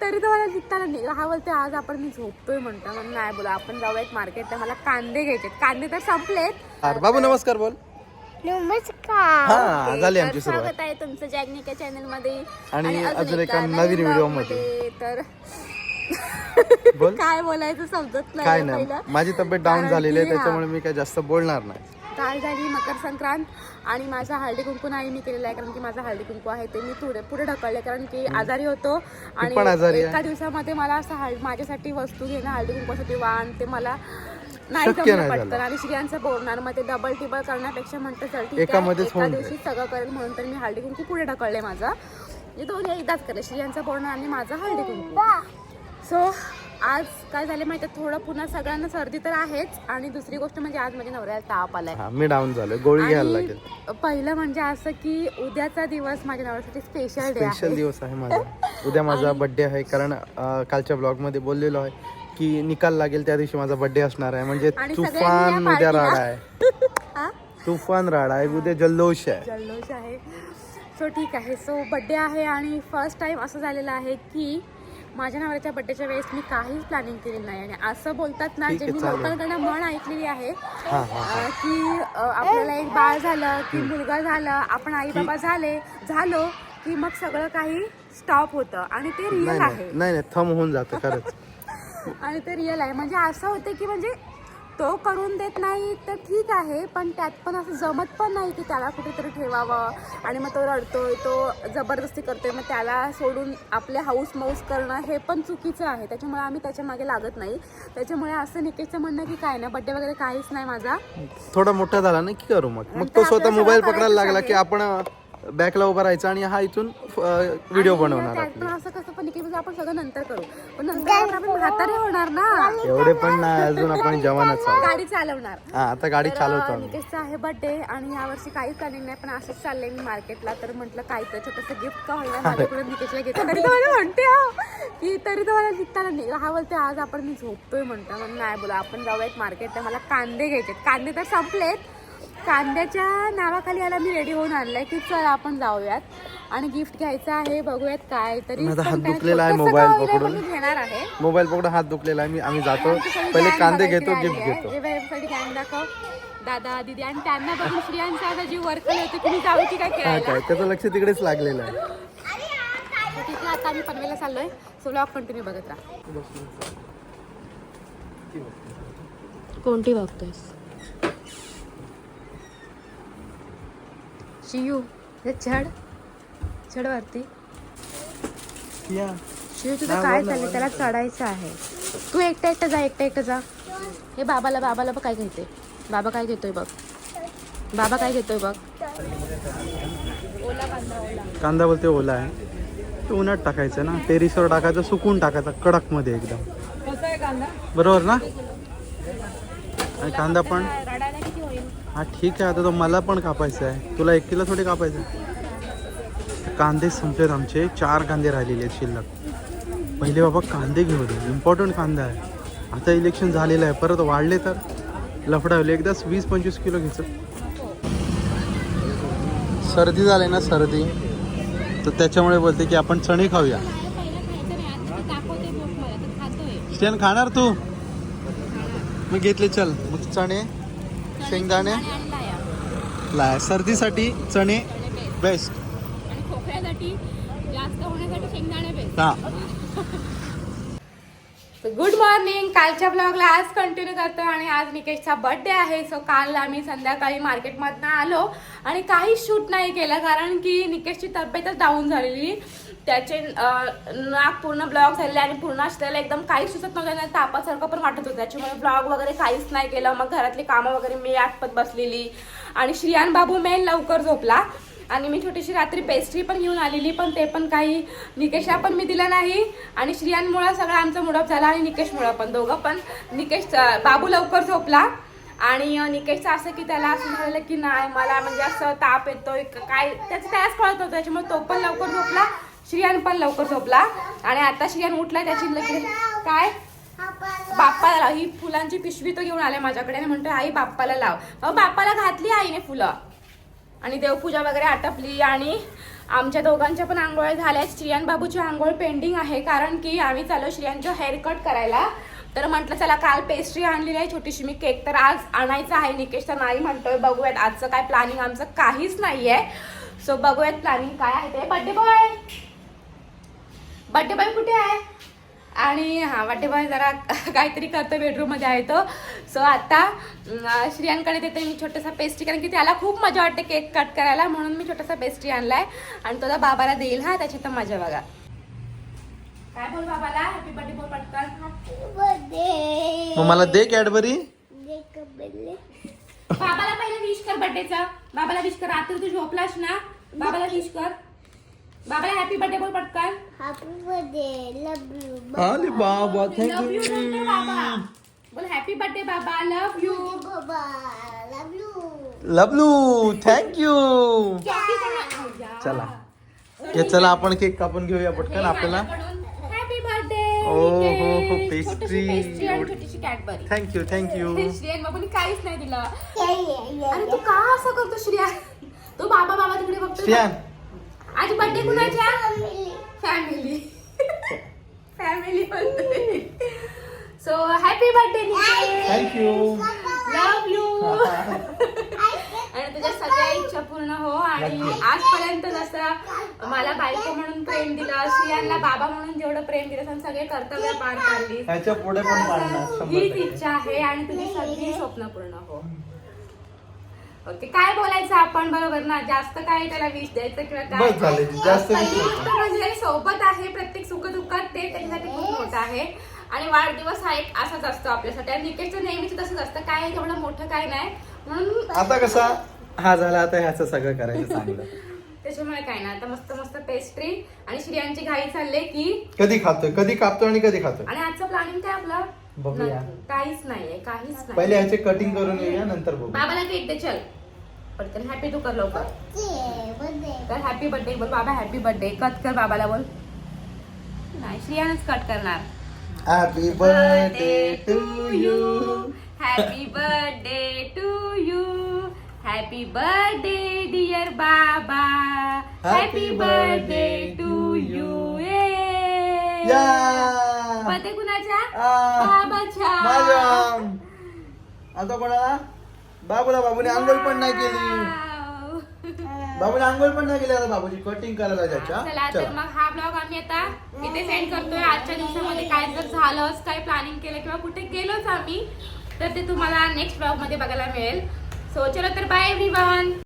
तरी तर मला निघताना नाही हा बोलते आज आपण मी झोपतोय म्हणतो. म्हणून नाही बोला आपण जाऊयात मार्केटला. मला कांदे घ्यायचे. कांदे तर संपलेत. बाबू नमस्कार बोल. नमस्कार. हा झाली आमची सुरुवात. स्वागत आहे तुमचं जॅग्निका चॅनल मध्ये आणि अजून एका नवीन व्हिडिओ मध्ये. तर बोल काय बोलायचं समजत काय नाही. नाही, माझी तब्येत डाऊन झालेली आहे त्याच्यामुळे मी काय जास्त बोलणार नाही. काल झाली मकर संक्रांत आणि माझा हळदी कुंकू नाही मी केलेला आहे, कारण की माझा हळदी कुंकू आहे ते मी पुढे ढकलले, कारण की आजारी होतो. आणि एका दिवसामध्ये मला असं माझ्यासाठी वस्तू घेणं हळदी कुंकूसाठी वाण ते मला नाही जमलं पटकन. आणि श्रियांचं बोलणार मग ते डबल टिबल करण्यापेक्षा म्हणतं चल ठीक आहे एका दिवशी सगळं करेल, म्हणून तर मी हळदी कुंकू पुढे ढकलले. माझा म्हणजे दोन्ही एकदाच करेल, श्रियांचं बोलणार आणि माझा हळदी कुंकू. सो आज काय झालं माहिती आहे, थोडं पुन्हा सगळ्यांना सर्दी तर आहेच आणि दुसरी गोष्ट म्हणजे आज माझ्या नवऱ्याला ताप आलाय. मी डाऊन झालोय, गोळी घ्यायला लागेल. पहिलं म्हणजे असं की उद्याचा दिवस माझ्या नवऱ्यासाठी स्पेशल दिवस आहे माझा. उद्या माझा बर्थडे आहे, कारण कालच्या ब्लॉग मध्ये बोललेलो आहे की निकाल लागेल त्या दिवशी माझा बर्थडे असणार आहे. म्हणजे तुफान उद्या राडा आहे. तुफान राडा आहे उद्या, जल्लोष आहे. सो ठीक आहे. सो बर्थडे आहे आणि फर्स्ट टाइम असं झालेलं आहे की माझ्या नवऱ्याच्या बर्थडेच्या वेळेस मी काहीच प्लॅनिंग केलेलं नाही. आणि असं बोलतात ना, जे मी लोकांकडनं म्हण ऐकलेली आहे की आपल्याला एक बाळ झालं की मुलगा झाला, आपण आई बाबा झालो की मग सगळं काही स्टॉप होतं. आणि ते रिअल आहे. नाही थम होऊन जातं खरंच. आणि ते रिअल आहे. म्हणजे असं होतं की म्हणजे तो करून देत नाही तर ठीक आहे, पण त्यात पण असं जमत पण नाही की त्याला कुठेतरी ठेवावं आणि मग तो रडतोय, तो जबरदस्ती करतोय, मग त्याला सोडून आपले हाऊस माऊस करणं हे पण चुकीचं आहे. त्याच्यामुळे आम्ही त्याच्या मागे लागत नाही. त्याच्यामुळे असं निकेशचं म्हणणं की काय नाही बर्थडे वगैरे काहीच नाही माझा. थोडा मोठा झाला ना की करू. मग तो स्वतः मोबाईल पकडायला लागला की आपण बॅकला उभा राहायचं आणि हा इथून व्हिडिओ बनवणार. पण असं कसं पण निकेश आपण सगळं नंतर करू, पण नंतर आपण म्हातारे होणार ना. एवढे पण नाही अजून, आपण जवानच आहोत. गाडी चालवणार. आता गाडी चालवतो. निकेशचा आहे बर्थडे आणि यावर्षी काहीच प्लॅनिंग नाही, पण असंच चाललंय मी मार्केटला. तर म्हटलं काय तर छोटंसं गिफ्ट का होईना माझ्याकडून निकेशला घेतो. तरी तर मला म्हणते की तरी तर मला निघताना नाही हा बोलते आज आपण मी झोपतोय म्हणतो. म्हणून नाही बोला आपण जाऊयात मार्केटला. मला कांदे घ्यायचे. कांदे तर संपलेत. कांद्याच्या नावाखाली याला मी रेडी होऊन आणलंय की चल आपण जाऊयात आणि गिफ्ट घ्यायचं आहे. बघूयात काय तरी. हात दुखलेला आहे मोबाईल पकडून. घेणार आहे मोबाईल पकडून हात दुखलेला आहे. आम्ही जातो पहिले कांदे घेतो, गिफ्ट घेतो. गँग दाखव दादा दीदी. आणि त्यांना बघून श्रियांचा आता जी वर्कल होती तुम्ही जाऊ की काय खेळायला, त्याचं लक्ष तिकडेच लागलेलं आहे. तिथे आता आम्ही पनवेलला चाललोय. सो व्लॉग कंटिन्यू बघत राहा. कोणती बघतोयस शियू? चढ वरती. शिव तुझं काय चाललंय? त्याला चढायचं आहे. तू एकटं जा. हे बाबाला बघ काय घेते. बाबा काय घेतोय बघ. ओला कांदा बोलते ओला आहे. तो उन्हात टाकायचं ना, टेरिसवर टाकायचं, सुकून टाकायचा कडक मध्ये एकदम. बरोबर ना? आणि कांदा पण हा ठीक आहे. आता तो मला पण कापायचा आहे, तुला 1 किलो थोडी कापायचं आहे. कांदे संपलेत आमचे. 4 कांदे राहिलेले आहेत शिल्लक. पहिले बाबा कांदे घेऊ दे, इम्पॉर्टंट कांदा आहे. आता इलेक्शन झालेलं आहे, परत वाढले तर लफडा होईल. एकदाच 20-25 किलो घ्यायचं. सर्दी झाली ना, सर्दी, तर त्याच्यामुळे बोलते की आपण चणे खाऊया. शेण खाणार तू? मग घेतले. चल मग चणे, शेंगदाणे लाय. सर्दीसाठी चणे बेस्ट आणि खोकल्यासाठी जास्त होण्यासाठी शेंगदाणे बेस्ट. हा. Good morning. कालच्या ब्लॉगला आज कंटिन्यू करतो आणि आज निकेशचा बर्थडे आहे. सो काल आम्ही संध्याकाळी मार्केटमधनं आलो आणि काहीच शूट नाही केलं, कारण की निकेशची तब्येतच डाऊन झालेली. त्याचे नाक पूर्ण ब्लॉक झालेले आणि पूर्ण असलेलं एकदम काहीच सुचत नव्हतं. तापासारखं पण वाटत होतं. त्याच्यामुळे ब्लॉग वगैरे काहीच नाही केलं. मग घरातली कामं वगैरे मी आटपत बसलेली आणि श्रियान बाबू मेन लवकर झोपला. आणि मी छोटीशी रात्री पेस्ट्री पण घेऊन आलेली, पण ते पण काही निकेशला पण मी दिलं नाही. आणि श्रियांमुळे सगळं आमचं मुडअप झाला आणि निकेशमुळे पण. दोघं पण. बाबू लवकर झोपला आणि निकेशचं असं की त्याला असं झालेलं की नाही मला म्हणजे असं ताप येतोय काय त्याचं त्याच कळत होतं. त्याच्यामुळे तो पण लवकर झोपला, श्रियान पण लवकर झोपला. आणि आता श्रियान उठलाय. त्याची लगेच काय बाप्पाला ही फुलांची पिशवी तो घेऊन आले माझ्याकडे आणि म्हणतो आई बाप्पाला लाव. बाप्पाला घातली आईने फुलं आणि देवपूजा वगैरे आटपली आणि आमच्या दोघांच्या पण आंघोळ झाल्या. श्रियान बाबूची आंघोळ पेंडिंग आहे कारण की आम्ही चाललो श्रियांचं हेअरकट करायला. तर म्हटलं चला काल पेस्ट्री आणलेली आहे छोटीशी मी केक, तर आज आणायचं आहे. निकेश तर नाही म्हणतोय, बघूयात आजचं काय प्लॅनिंग आमचं काहीच नाहीये. सो बघूयात प्लॅनिंग काय आहे ते. बर्थडे बॉय कुठे आहे? आणि हा बर्थडे बॉय जरा काहीतरी करतो, बेडरूम मध्ये आहे तो. सो आता श्रियांकडे देते मी छोटासा पेस्ट्री, कारण की त्याला खूप मजा वाटते केक कट करायला, म्हणून मी छोटासा पेस्ट्री आणलाय आणि तो बाबाला देईल. हा त्याची तर मजा बघा. काय बोल बाबाला? हॅपी बर्थडे बोल पटकन. मग मला दे कॅडबरी. बाबाला पहिले विश कर बर्थडेचा. बाबाला विश कर. रात्री तू झोपलास ना, बाबाला विश कर. बाबाला हॅपी बर्थडे बोल पटकन. Happy birthday, love you. अरे बाबा लव यू बोलतो बाबा. बोल हॅपी बर्थडे बाबा, लव यू. बाबा, लव यू. लवलू थँक्यू. चला हे चला आपण केक कापून घेऊया पटकन. आपल्याला हॅपी बर्थडे. ओ हो पेस्ट्री आणि छोटीशी कॅडबरी. थँक्यू. श्रियान बाबूने काहीच नाही दिलं. अरे तू का असं करतो श्रियान? तो बाबा तिकडे बघतो. श्रियान आज बर्थडे कुणाच्या? फॅमिली बोलतोय. So happy birthday Nikesh. Thank you. Love you. आणि तुझ्या सगळ्या इच्छा पूर्ण हो. आणि आजपर्यंत जसं मला बायको म्हणून प्रेम दिलं, श्रियांना बाबा म्हणून जेवढं प्रेम दिलं, सगळे कर्तव्य पार पाडली. ह्याच्या पुढे पण पाडणार हीच इच्छा आहे आणि तुझी सगळी स्वप्न पूर्ण हो. ओके, काय बोलायचं आपण, बरोबर ना? जास्त काय त्याला विश द्यायचं किंवा काय? बस झाले, जास्त wish पहिली नको. गोष्ट म्हणजे सोबत आहे प्रत्येक सुख दुःखात, ते त्याच्यासाठी खूप मोठं आहे. आणि वाढदिवस हा एक असाच असतो आपल्यासाठी. आणि निकेशचं नेहमीच तसंच असतं, काय तेवढं मोठं काय नाही, म्हणून आता कसा हा झाला, आता ह्याचं सगळं करायचं चांगलं. त्याच्यामुळे काय नाही. आता मस्त मस्त पेस्ट्री आणि श्रियांची घाई चालले की कधी खातोय, कधी कापतोय आणि कधी खातोय. आणि आजचं प्लॅनिंग काय आपलं? बघूया. काहीच नाहीये, काहीच नाही. पहिले ह्याचे कटिंग करून येऊया, नंतर बघू. बाबाला केक दे चल पटकन. हॅपी तू कर लवकर. तर हॅपी बर्थडे बोल बाबा. हॅपी बर्थडे कट कर बाबाला बोल. नाही श्रियानच कट करणार. Happy birthday to you. Happy birthday to you. Happy birthday dear baba. Happy birthday to you. Birthday कुणाच्या? बाबाच्या. आता कोणाला? बाबूला. बाबूने आंघोळ पण नाही केली. बाबूने आंघोळ पण नाही केली. आता बाबूची कटिंग करायला चला त्याच्या. तर मग हा ब्लॉग आम्ही आता इथे सेंड करतोय. आजच्या दिवसामध्ये काय जर झालंच, काय प्लॅनिंग केलं किंवा कुठे गेलोच आम्ही, तर ते तुम्हाला नेक्स्ट ब्लॉग मध्ये बघायला मिळेल. सो चलो तर बाय एव्हरीवन.